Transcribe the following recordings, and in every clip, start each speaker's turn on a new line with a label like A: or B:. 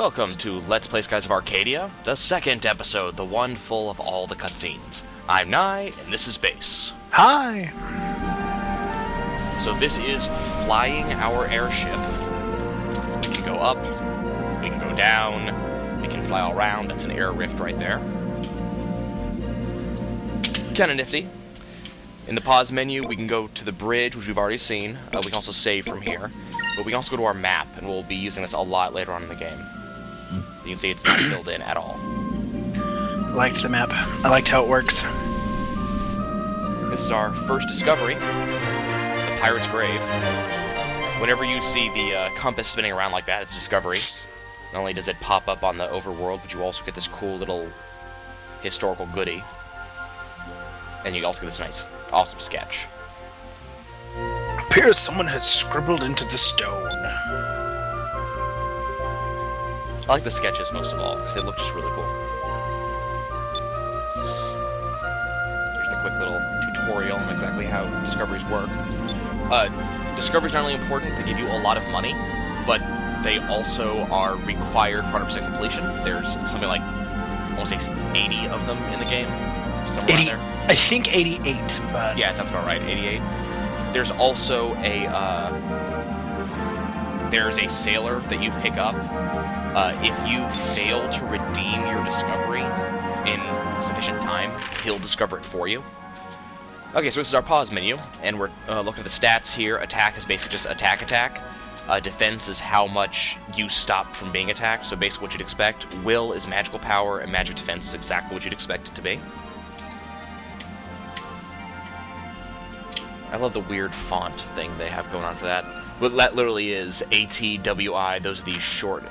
A: Welcome to Let's Play Skies of Arcadia, the second episode, the one full of all the cutscenes. I'm Nye, and this is Base.
B: Hi!
A: So this is flying our airship. We can go up, we can go down, we can fly all around. That's an air rift right there. Kinda nifty. In the pause menu, we can go to the bridge, which we've already seen. We can also save from here. But we can also go to our map, and we'll be using this a lot later on in the game. You can see it's not filled in at all.
B: I liked the map. I liked how it works.
A: This is our first discovery, the Pirate's Grave. Whenever you see the compass spinning around like that, it's a discovery. Not only does it pop up on the overworld, but you also get this cool little historical goodie. And you also get this nice, awesome sketch.
B: Appears someone has scribbled into the stone.
A: I like the sketches most of all, because they look just really cool. Here's the quick little tutorial on exactly how discoveries work. Discoveries are not only important, they give you a lot of money, but they also are required for 100% completion. There's something like, I want to say 80 of them in the game. Somewhere
B: 80,
A: there.
B: I think 88, but...
A: Yeah, that sounds about right, 88. There's also a, there's a sailor that you pick up. If you fail to redeem your discovery in sufficient time, he'll discover it for you. Okay, so this is our pause menu, and we're looking at the stats here. Attack is basically just attack. Defense is how much you stopped from being attacked, so basically what you'd expect. Will is magical power, and magic defense is exactly what you'd expect it to be. I love the weird font thing they have going on for that. But that literally is ATWI. Those are the short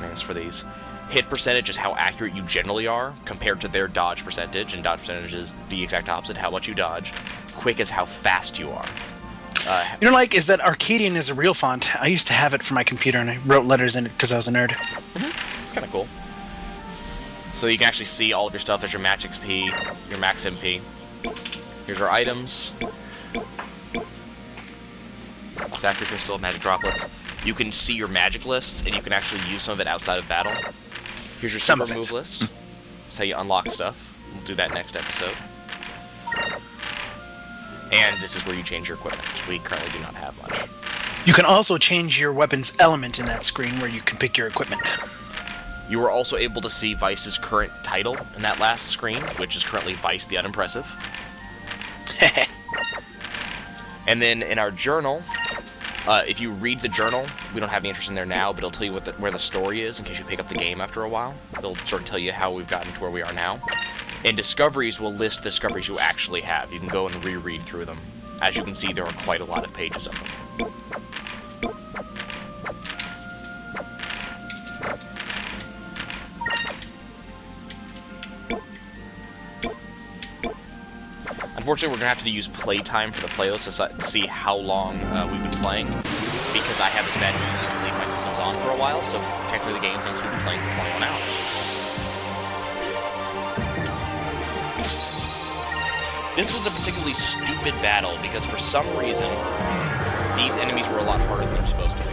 A: names for these. Hit percentage is how accurate you generally are compared to their dodge percentage, and dodge percentage is the exact opposite, how much you dodge. Quick is how fast you are.
B: You know, is that Arcadian is a real font. I used to have it for my computer, and I wrote letters in it because I was a nerd.
A: Mm-hmm. It's kind of cool. So you can actually see all of your stuff. There's your max XP, your max MP. Here's our items. Sacred Crystal, Magic Droplets. You can see your magic lists, and you can actually use some of it outside of battle. Here's your super move list. That's how you unlock stuff. We'll do that next episode. And this is where you change your equipment. We currently do not have much.
B: You can also change your weapon's element in that screen where you can pick your equipment.
A: You were also able to see Vice's current title in that last screen, which is currently Vice the Unimpressive. And then in our journal, if you read the journal, we don't have any interest in there now, but it'll tell you where the story is in case you pick up the game after a while. It'll sort of tell you how we've gotten to where we are now. And discoveries will list the discoveries you actually have. You can go and reread through them. As you can see, there are quite a lot of pages of them. Unfortunately, we're going to have to use playtime for the playlist to see how long we've been playing, because I have this bad tendency to leave my systems on for a while, so technically the game thinks we've been playing for 21 hours. This was a particularly stupid battle, because for some reason, these enemies were a lot harder than they're supposed to be.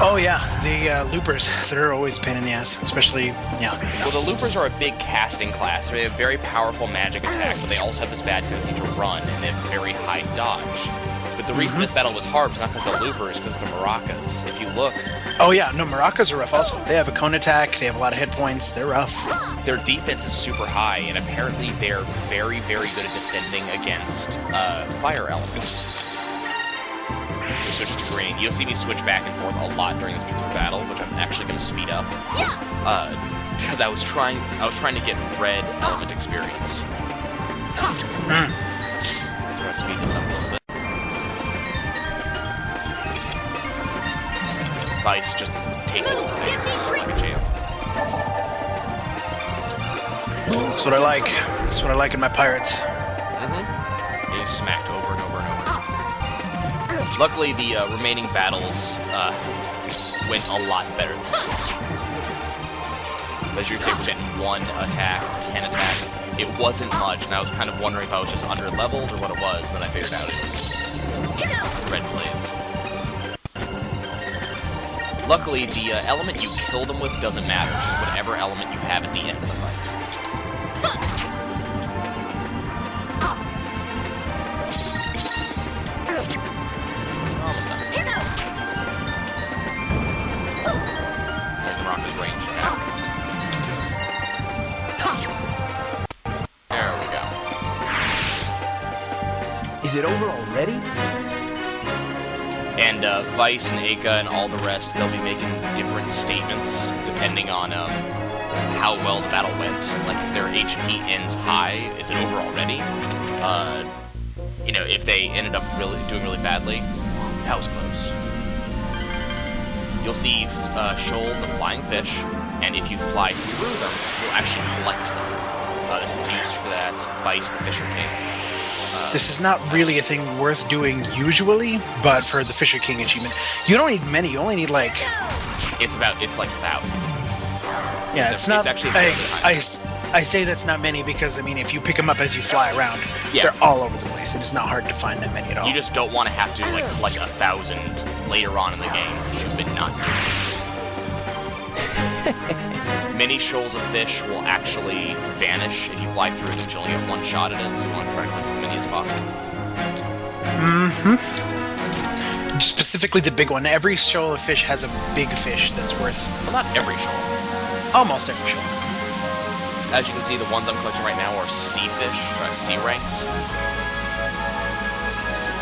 B: Oh yeah, the loopers. They're always a pain in the ass, especially, yeah.
A: Well, the loopers are a big casting class. They have very powerful magic attack, but they also have this bad tendency to run, and they have very high dodge. But the reason this battle was hard was not because of the loopers, because of the maracas. If you look...
B: Oh yeah, no, maracas are rough also. They have a cone attack, they have a lot of hit points, they're rough.
A: Their defense is super high, and apparently they're very, very good at defending against fire elements. Switch to green. You'll see me switch back and forth a lot during this particular battle, which I'm actually going to speed up. Because I was trying to get red element experience. So I'm going to speed this up a little bit. Vice just takes it to the face like a champ.
B: That's what I like. That's what I like in my pirates.
A: Getting smacked over and over and over. Luckily, the remaining battles went a lot better than this. As you can see, we're getting 1 attack, 10 attack. It wasn't much, and I was kind of wondering if I was just under-leveled or what it was, and then I figured out it was red blades. Luckily, the element you kill them with doesn't matter. It's just whatever element you have at the end of the fight. Almost done. There's the Rocker's range attack. There we go.
C: Is it over already?
A: And Vice and Aka and all the rest, they'll be making different statements depending on how well the battle went. Like, if their HP ends high, is it over already? You know, if they ended up doing really badly, that was close. You'll see shoals of flying fish, and if you fly through them, you'll actually collect them. This is used for that Vice the Fisher King.
B: This is not really a thing worth doing usually, but for the Fisher King achievement, you don't need many. You only need like.
A: It's like 1,000.
B: Yeah, it's not.
A: Actually fairly high.
B: I say that's not many because I mean, if you pick them up as you fly around,
A: Yeah.
B: they're all over the place. It is not hard to find that many at all.
A: You just don't want to have to like collect 1,000 later on in the game because you've been not doing it. Many shoals of fish will actually vanish if you fly through them. You only get one shot at it, so you want to try to collect as many as possible.
B: Specifically the big one. Every shoal of fish has a big fish that's worth
A: Well, not every shoal.
B: almost every shoal.
A: As you can see, the ones I'm collecting right now are sea fish, sea ranks.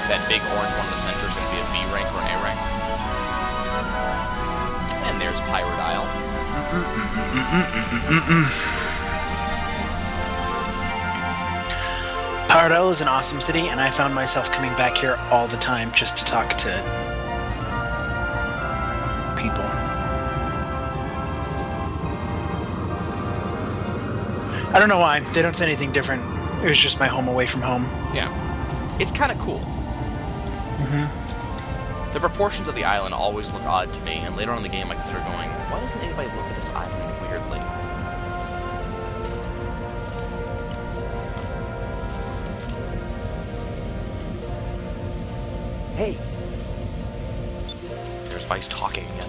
A: That big orange one in the center is going to be a B rank or an A rank. And there's Pirate Isle.
B: Pirate Isle is an awesome city, and I found myself coming back here all the time just to talk to people. I don't know why. They don't say anything different. It was just my home away from home.
A: Yeah. It's kind of cool. The proportions of the island always look odd to me, and later on in the game I consider going, why doesn't anybody look at this island weirdly?
C: Hey,
A: There's Vice talking again.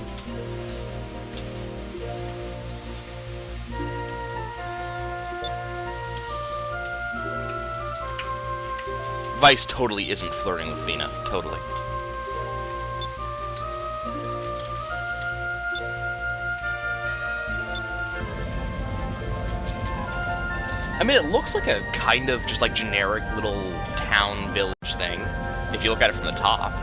A: Vice totally isn't flirting with Fina. Totally. I mean, it looks like a kind of just like generic little town village thing, if you look at it from the top.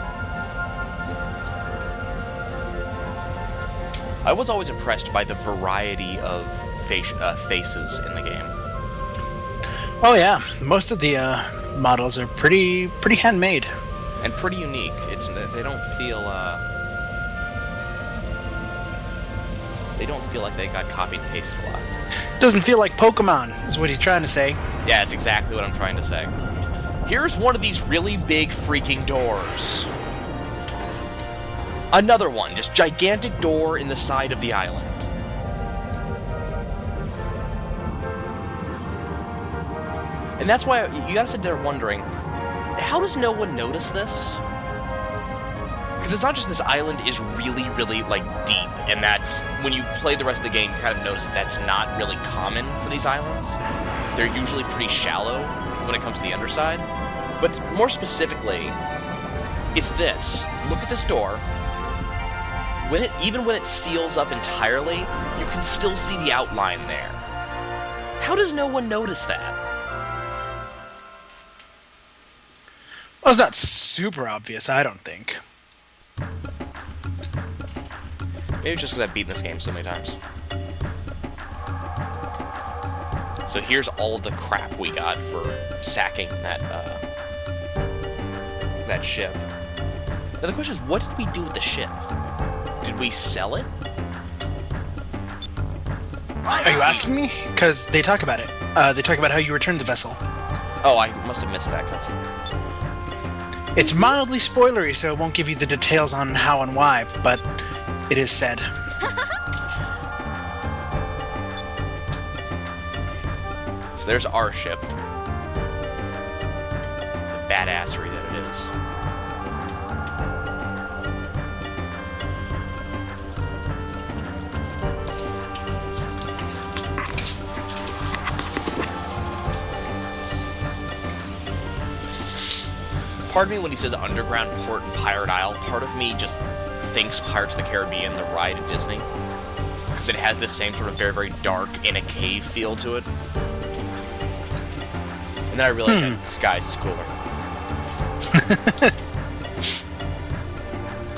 A: I was always impressed by the variety of faces in the game.
B: Oh yeah, most of the models are pretty handmade.
A: And pretty unique. They don't feel like they got copied and pasted a lot.
B: Doesn't feel like Pokemon, is what he's trying to say.
A: Yeah, it's exactly what I'm trying to say. Here's one of these really big freaking doors. Another one, just gigantic door in the side of the island. And that's why you gotta sit there wondering, how does no one notice this? Because it's not just this island is really, really, like, deep, and that's, when you play the rest of the game, you kind of notice that's not really common for these islands. They're usually pretty shallow when it comes to the underside. But more specifically, it's this. Look at this door. Even when it seals up entirely, you can still see the outline there. How does no one notice that?
B: Well, it's not super obvious, I don't think.
A: Maybe just because I've beaten this game so many times. So here's all the crap we got for sacking that ship. Now the question is, what did we do with the ship? Did we sell it?
B: Are you asking me? Because they talk about it. They talk about how you returned the vessel.
A: Oh, I must have missed that cutscene.
B: It's mildly spoilery, so it won't give you the details on how and why, but it is said.
A: So there's our ship. The badassery that it is. part of me, when he says underground port and Pirate Isle, part of me just thinks Pirates of the Caribbean, the ride at Disney. Because it has this same sort of very, very dark, in a cave feel to it. And then I realized that Skies is cooler.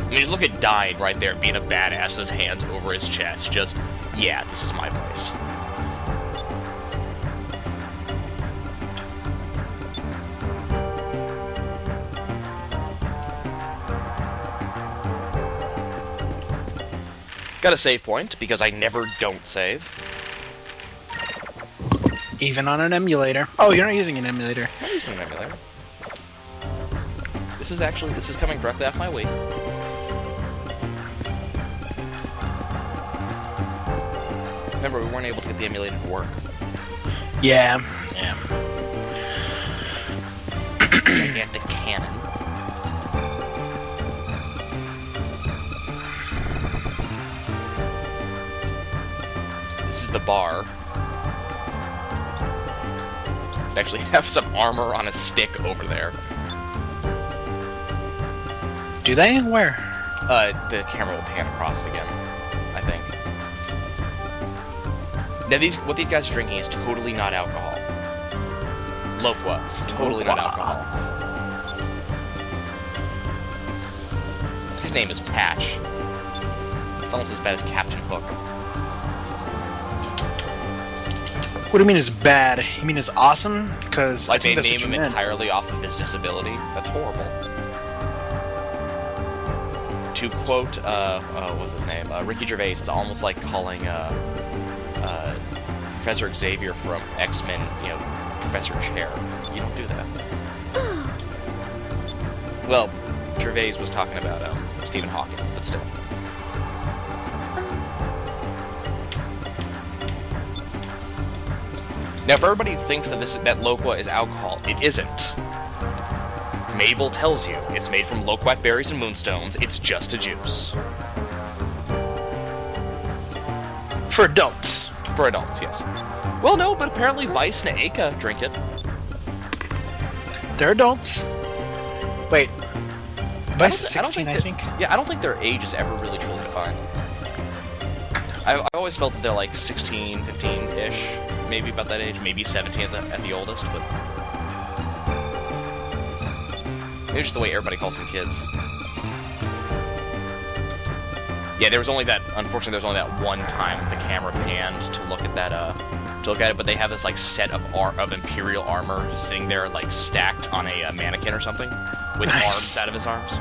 A: I mean, just look at Dying right there, being a badass with his hands over his chest. Just, yeah, this is my place. Got a save point, because I never don't save.
B: Even on an emulator. Oh, you're not using an emulator.
A: I'm using an emulator. This is coming directly off my Wii. Remember, we weren't able to get the emulator to work.
B: Yeah.
A: Gigantic cannon. This is the bar. They actually have some armor on a stick over there.
B: Do they? Where?
A: The camera will pan across it again, I think. Now, what these guys are drinking is totally not alcohol. Loqua, totally not alcohol. His name is Patch. It's almost as bad as Captain Hook.
B: What do you mean is bad? You mean it's awesome? Because
A: like they name him entirely off of his disability? That's horrible. To quote, what's his name? Ricky Gervais, it's almost like calling Professor Xavier from X-Men, Professor Chair. You don't do that. Well, Gervais was talking about Stephen Hawking, but still. Now, if everybody thinks that that Loqua is alcohol, it isn't. Mabel tells you it's made from loquat berries and moonstones. It's just a juice.
B: For adults.
A: For adults, yes. Well, no, but apparently Vice and Aka drink it.
B: They're adults. Wait. Vice is 16, I think.
A: Yeah, I don't think their age is ever really truly defined. I always felt that they're like 16, 15-ish. Maybe about that age. Maybe 17 at the oldest, but... Maybe just the way everybody calls them kids. Yeah, unfortunately, there was only that one time the camera panned to look at that, but they have this, like, set of Imperial armor sitting there, like, stacked on a mannequin or something, with arms out of his arms.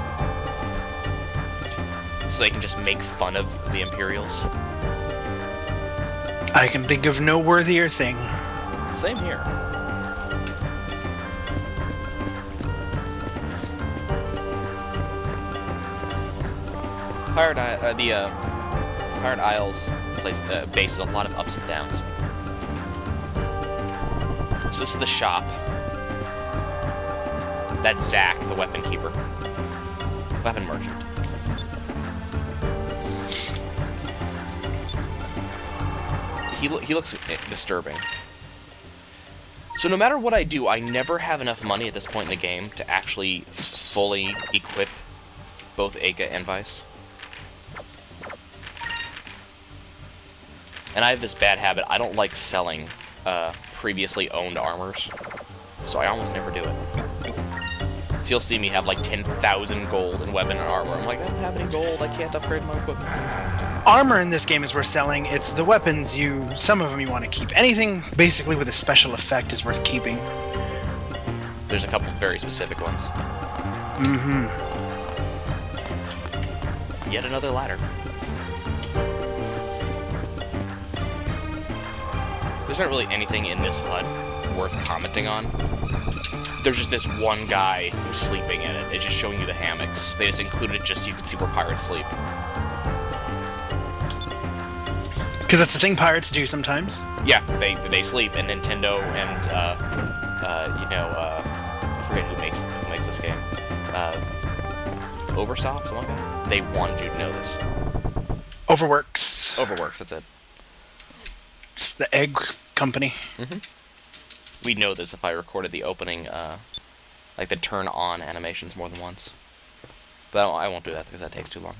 A: So they can just make fun of the Imperials.
B: I can think of no worthier thing.
A: Same here. Pirate Isles base is a lot of ups and downs. So this is the shop. That's Zack, the weapon keeper. Weapon merchant. He looks disturbing. So no matter what I do, I never have enough money at this point in the game to actually fully equip both Aka and Vice. And I have this bad habit. I don't like selling previously owned armors, so I almost never do it. So you'll see me have like 10,000 gold in weapon and armor. I'm like, I don't have any gold. I can't upgrade my equipment.
B: Armor in this game is worth selling. It's the weapons some of them you want to keep. Anything basically with a special effect is worth keeping.
A: There's a couple very specific ones.
B: Mm-hmm.
A: Yet another ladder. There's not really anything in this HUD worth commenting on. There's just this one guy who's sleeping in it. It's just showing you the hammocks. They just included it just so you can see where pirates sleep.
B: Because that's the thing pirates do sometimes.
A: Yeah, they sleep, and Nintendo and I forget who makes this game. Oversoft, something like that. They wanted you to know this. Overworks, that's it.
B: It's the egg company.
A: Mm-hmm. We'd know this if I recorded the opening Like the turn on animations more than once. But I won't do that because that takes too long.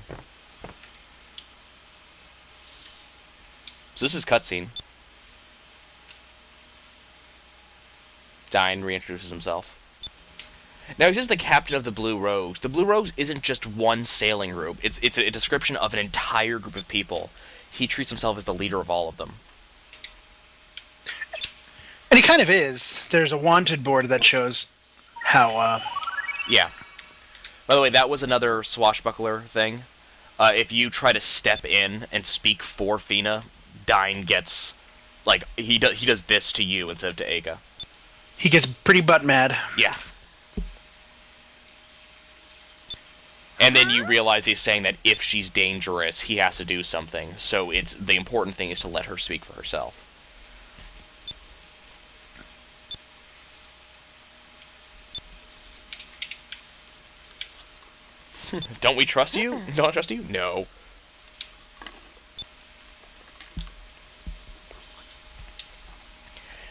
A: So this is cutscene. Dine reintroduces himself. Now, he's just the captain of the Blue Rose. The Blue Rose isn't just one sailing group. It's a description of an entire group of people. He treats himself as the leader of all of them.
B: And he kind of is. There's a wanted board that shows how,
A: Yeah. By the way, that was another swashbuckler thing. If you try to step in and speak for Fina, Dine gets... Like, he does this to you instead of to Aga.
B: He gets pretty butt mad.
A: Yeah. And then you realize he's saying that if she's dangerous, he has to do something. So the important thing is to let her speak for herself. Don't we trust you? Don't I trust you? No.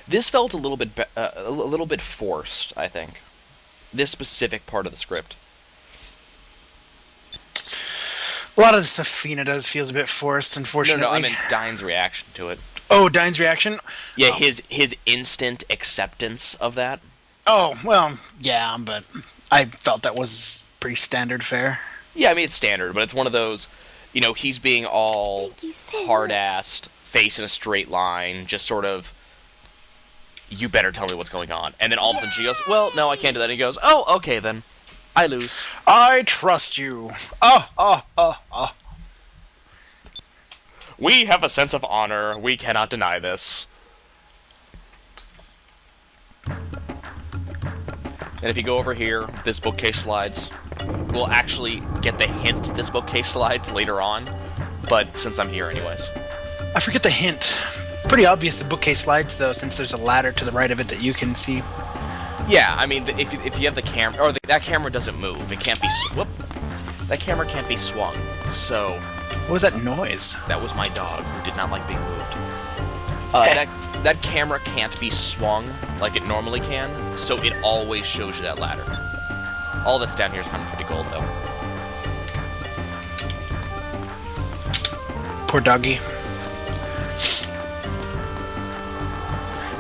A: This felt a little bit forced, I think. This specific part of the script.
B: A lot of the stuff Fina does feels a bit forced, unfortunately.
A: No, I meant Dine's reaction to it.
B: Oh, Dine's reaction?
A: Yeah, his instant acceptance of that.
B: Oh, well, yeah, but I felt that was pretty standard fare.
A: Yeah, I mean, it's standard, but it's one of those, you know, he's being all hard-assed, face in a straight line, just sort of, you better tell me what's going on. And then all of a sudden she goes, well, no, I can't do that. And he goes, oh, okay then. I lose.
B: I trust you.
A: We have a sense of honor. We cannot deny this. And if you go over here, this bookcase slides. We'll actually get the hint this bookcase slides later on, but since I'm here anyways.
B: I forget the hint. Pretty obvious the bookcase slides, though, since there's a ladder to the right of it that you can see.
A: Yeah, I mean, if you have the camera... Or that camera doesn't move. It can't be... Whoop! That camera can't be swung, so...
B: What was that noise?
A: That was my dog, who did not like being moved. That camera can't be swung like it normally can, so it always shows you that ladder. All that's down here is 150 gold, though.
B: Poor doggy.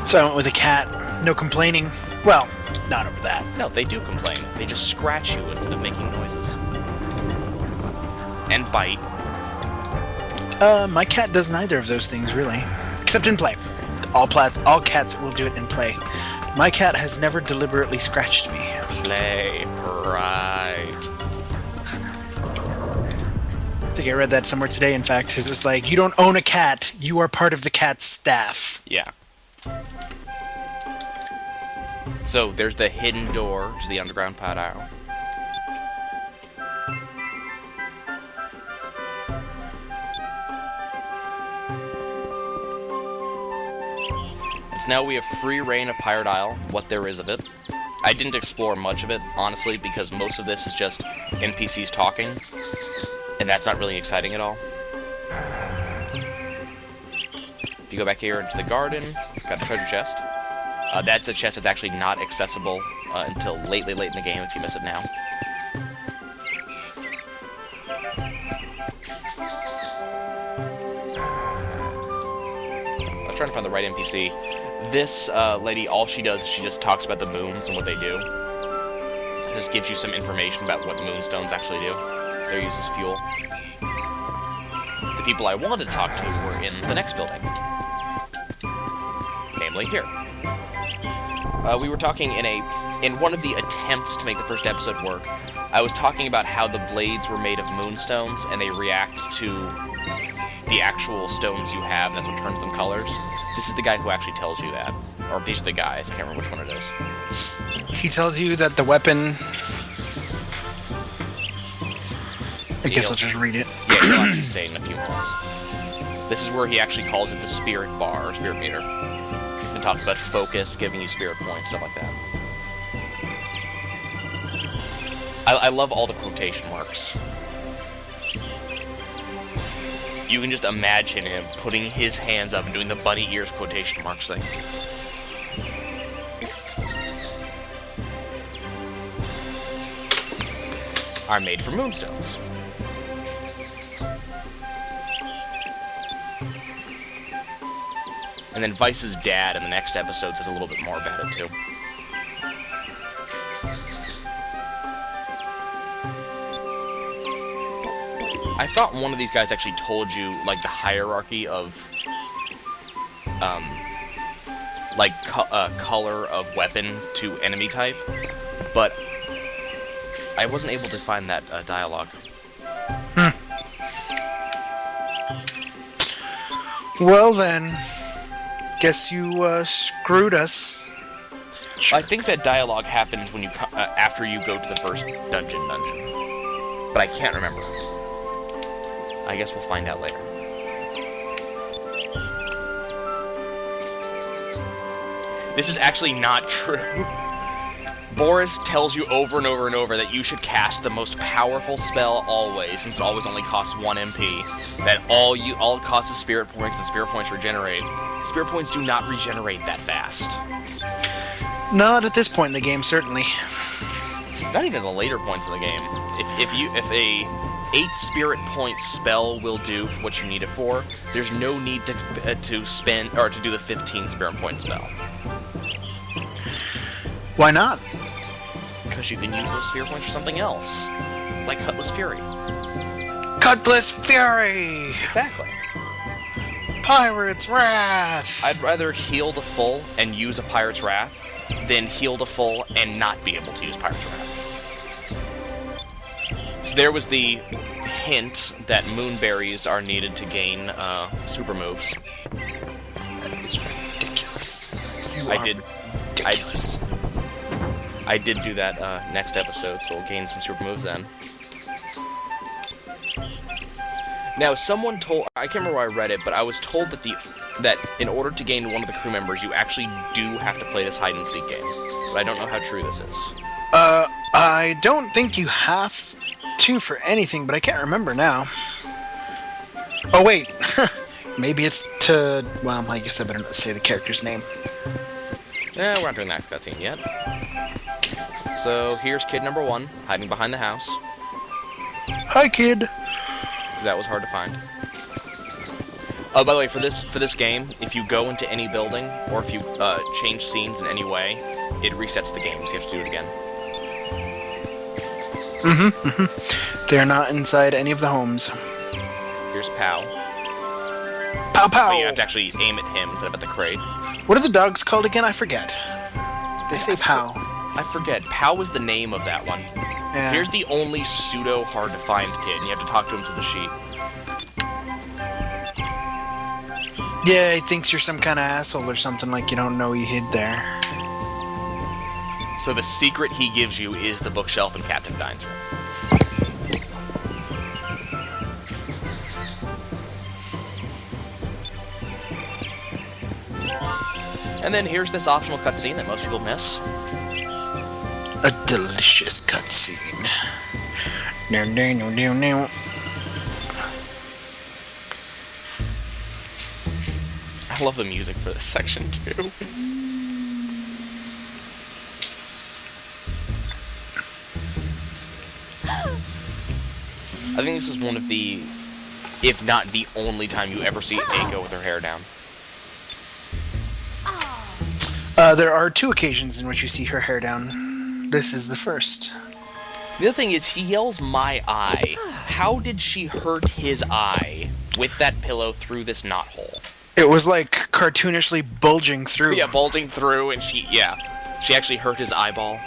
B: So I went with a cat. No complaining. Well, not over that.
A: No, they do complain. They just scratch you instead of making noises. And bite.
B: My cat does neither of those things, really. Except in play. All cats will do it in play. My cat has never deliberately scratched me.
A: Play. Right.
B: I think I read that somewhere today, in fact. It's just like, you don't own a cat, you are part of the cat's staff.
A: Yeah. So, there's the hidden door to the underground padao. So now we have free reign of Pirate Isle, what there is of it. I didn't explore much of it, honestly, because most of this is just NPCs talking, and that's not really exciting at all. If you go back here into the garden, got a treasure chest. That's a chest that's actually not accessible until late in the game if you miss it now. I was trying to find the right NPC. This lady, all she does is she just talks about the moons and what they do. It just gives you some information about what moonstones actually do. They're used as fuel. The people I wanted to talk to were in the next building. Namely here. We were talking in one of the attempts to make the first episode work, I was talking about how the blades were made of moonstones and they react to the actual stones you have, and that's what turns them colors. This is the guy who actually tells you that. Or these are the guys, I can't remember which one it is.
B: He tells you that the weapon... I guess I'll just read it.
A: Yeah, he'll actually say it in a few moments. This is where he actually calls it the spirit bar, or spirit meter. And talks about focus, giving you spirit points, stuff like that. I love all the quotation marks. You can just imagine him putting his hands up and doing the bunny ears quotation marks thing. are made from moonstones. And then Vice's dad in the next episode says a little bit more about it, too. I thought one of these guys actually told you, like, the hierarchy of, color of weapon to enemy type, but I wasn't able to find that dialogue.
B: Well then, guess you screwed us.
A: I think that dialogue happens when you after you go to the first dungeon, but I can't remember. I guess we'll find out later. This is actually not true. Boris tells you over and over and over that you should cast the most powerful spell always, since it always only costs 1 MP. That all it costs is spirit points, and spirit points regenerate. Spirit points do not regenerate that fast.
B: Not at this point in the game, certainly.
A: Not even the later points in the game. If a 8 spirit point spell will do what you need it for, there's no need to spend or to do the 15 spirit point spell.
B: Why not?
A: Because you can use those spirit points for something else, like Cutlass Fury.
B: Cutlass Fury!
A: Exactly.
B: Pirate's Wrath!
A: I'd rather heal to full and use a Pirate's Wrath than heal to full and not be able to use Pirate's Wrath. So there was the hint that moonberries are needed to gain super moves.
B: That is ridiculous.
A: Ridiculous. I did do that next episode, so we'll gain some super moves then. Now, someone told... I can't remember where I read it, but I was told that in order to gain one of the crew members, you actually do have to play this hide-and-seek game. But I don't know how true this is.
B: I don't think you have to for anything, but I can't remember now. Oh, wait. Maybe it's to... Well, I guess I better not say the character's name.
A: We're not doing that cutscene yet. So, here's kid number 1, hiding behind the house.
B: Hi, kid!
A: That was hard to find. Oh, by the way, for this game, if you go into any building, or if you change scenes in any way, it resets the game, so you have to do it again.
B: They're not inside any of the homes.
A: Here's Pow.
B: Pow pow!
A: But you have to actually aim at him instead of at the crate.
B: What are the dogs called again? I forget. They say Pow.
A: I forget. Pow was the name of that one.
B: Yeah.
A: Here's the only pseudo hard to find kid, and you have to talk to him through the sheet.
B: Yeah, he thinks you're some kind of asshole or something, like you don't know you hid there.
A: So the secret he gives you is the bookshelf in Captain Dine's room. And then here's this optional cutscene that most people miss.
B: A delicious cutscene. No.
A: I love the music for this section, too. I think this is one of the, if not the only time you ever see Eiko with her hair down.
B: There are 2 occasions in which you see her hair down. This is the first.
A: The other thing is, he yells, "My eye." How did she hurt his eye with that pillow through this knot hole?
B: It was like cartoonishly bulging through.
A: Yeah, bulging through, and she actually hurt his eyeball.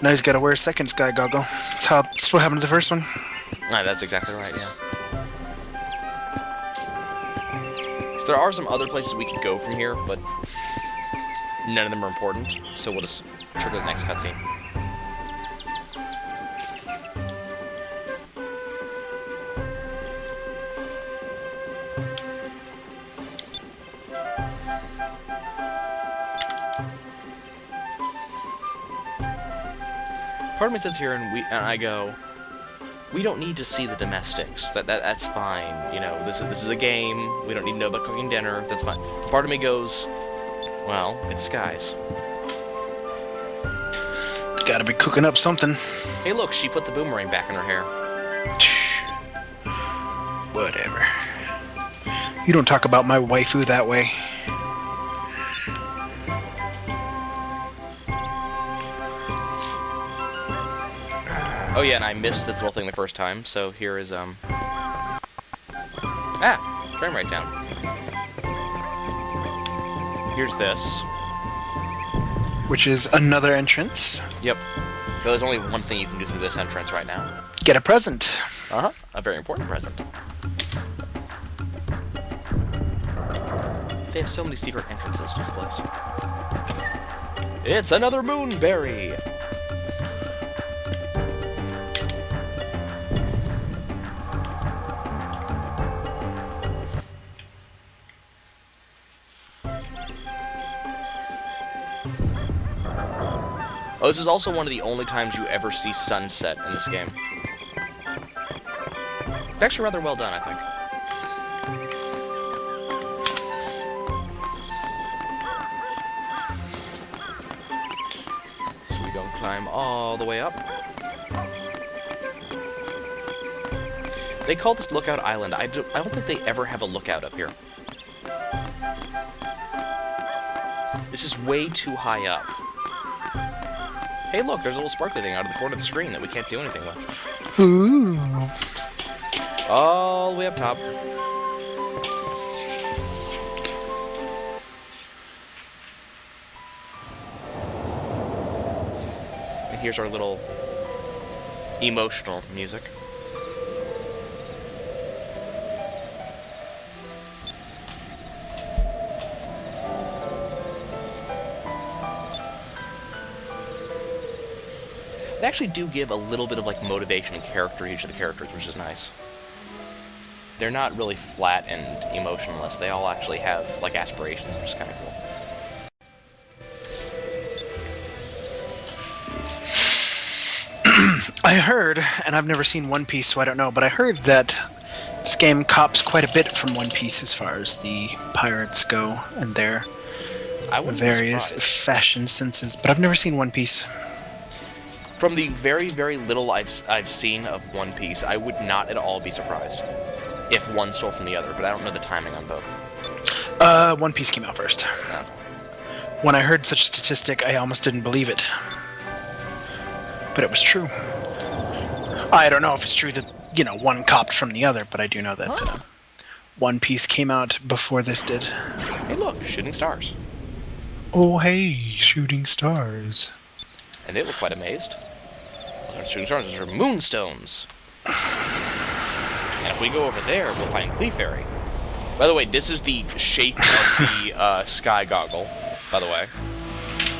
B: Now he's got to wear a second sky goggle. That's what happened to the first one.
A: That's exactly right, yeah. So there are some other places we could go from here, but none of them are important, so we'll just trigger the next cutscene. Part of me sits here and I go, we don't need to see the domestics. That's fine. You know, this is a game. We don't need to know about cooking dinner. That's fine. Part of me goes, well, it's Skies.
B: The Gotta be cooking up something.
A: Hey, look, she put the boomerang back in her hair.
B: Whatever. You don't talk about my waifu that way.
A: Oh yeah, and I missed this little thing the first time, so here is, frame rate down. Here's this.
B: Which is another entrance.
A: Yep. So there's only one thing you can do through this entrance right now.
B: Get a present.
A: Uh-huh. A very important present. They have so many secret entrances to this place. It's another moonberry! Oh, this is also one of the only times you ever see sunset in this game. It's actually rather well done, I think. So we go climb all the way up. They call this Lookout Island. I don't think they ever have a lookout up here. This is way too high up. Hey, look, there's a little sparkly thing out of the corner of the screen that we can't do anything with.
B: Ooh.
A: All the way up top. And here's our little emotional music. They actually do give a little bit of like motivation and character to each of the characters, which is nice. They're not really flat and emotionless. They all actually have like aspirations, which is kind of cool.
B: I heard, and I've never seen One Piece, so I don't know, but I heard that this game cops quite a bit from One Piece as far as the pirates go and their various fashion senses, but I've never seen One Piece.
A: From the very, very little I've seen of One Piece, I would not at all be surprised if one stole from the other, but I don't know the timing on both.
B: One Piece came out first.
A: No.
B: When I heard such a statistic, I almost didn't believe it. But it was true. I don't know if it's true that, you know, one copped from the other, but I do know that One Piece came out before this did.
A: Hey look, shooting stars.
B: Oh hey, shooting stars.
A: And they look quite amazed. Those aren't shooting stars, those are moonstones. And if we go over there, we'll find Clefairy. By the way, this is the shape of the sky goggle, by the way.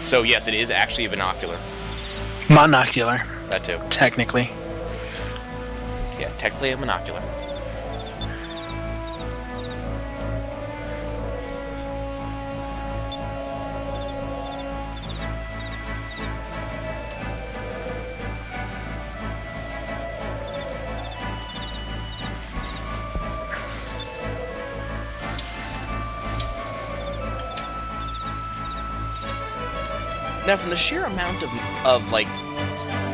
A: So yes, it is actually a binocular.
B: Monocular.
A: That too.
B: Technically.
A: Yeah, technically a monocular. Now, from the sheer amount of like,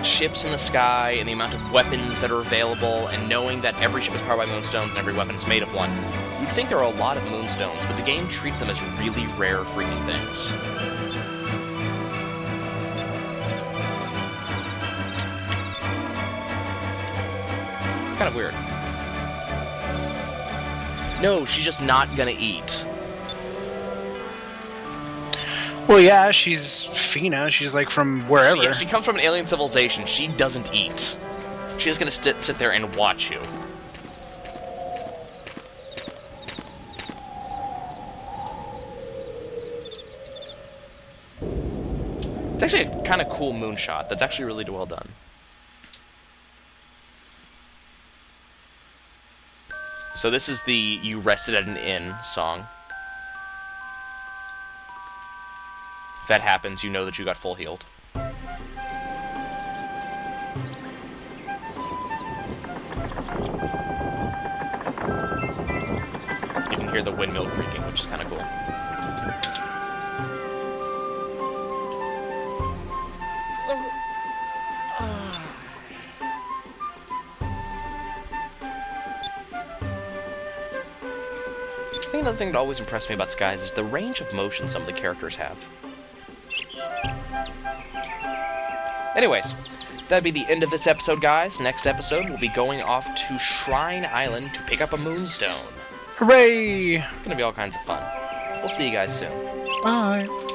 A: ships in the sky, and the amount of weapons that are available, and knowing that every ship is powered by moonstones and every weapon is made of one, you'd think there are a lot of moonstones, but the game treats them as really rare freaking things. It's kind of weird. No, she's just not gonna eat.
B: Well, yeah, she's Fina. She's like from wherever.
A: She comes from an alien civilization. She doesn't eat. She's gonna sit there and watch you. It's actually a kind of cool moonshot. That's actually really well done. So this is the "You Rested at an Inn" song. If that happens, you know that you got full healed. You can hear the windmill creaking, which is kind of cool. think another thing that always impressed me about Skies is the range of motion some of the characters have. Anyways, that'd be the end of this episode, guys. Next episode, we'll be going off to Shrine Island to pick up a moonstone.
B: Hooray!
A: It's gonna be all kinds of fun. We'll see you guys soon.
B: Bye.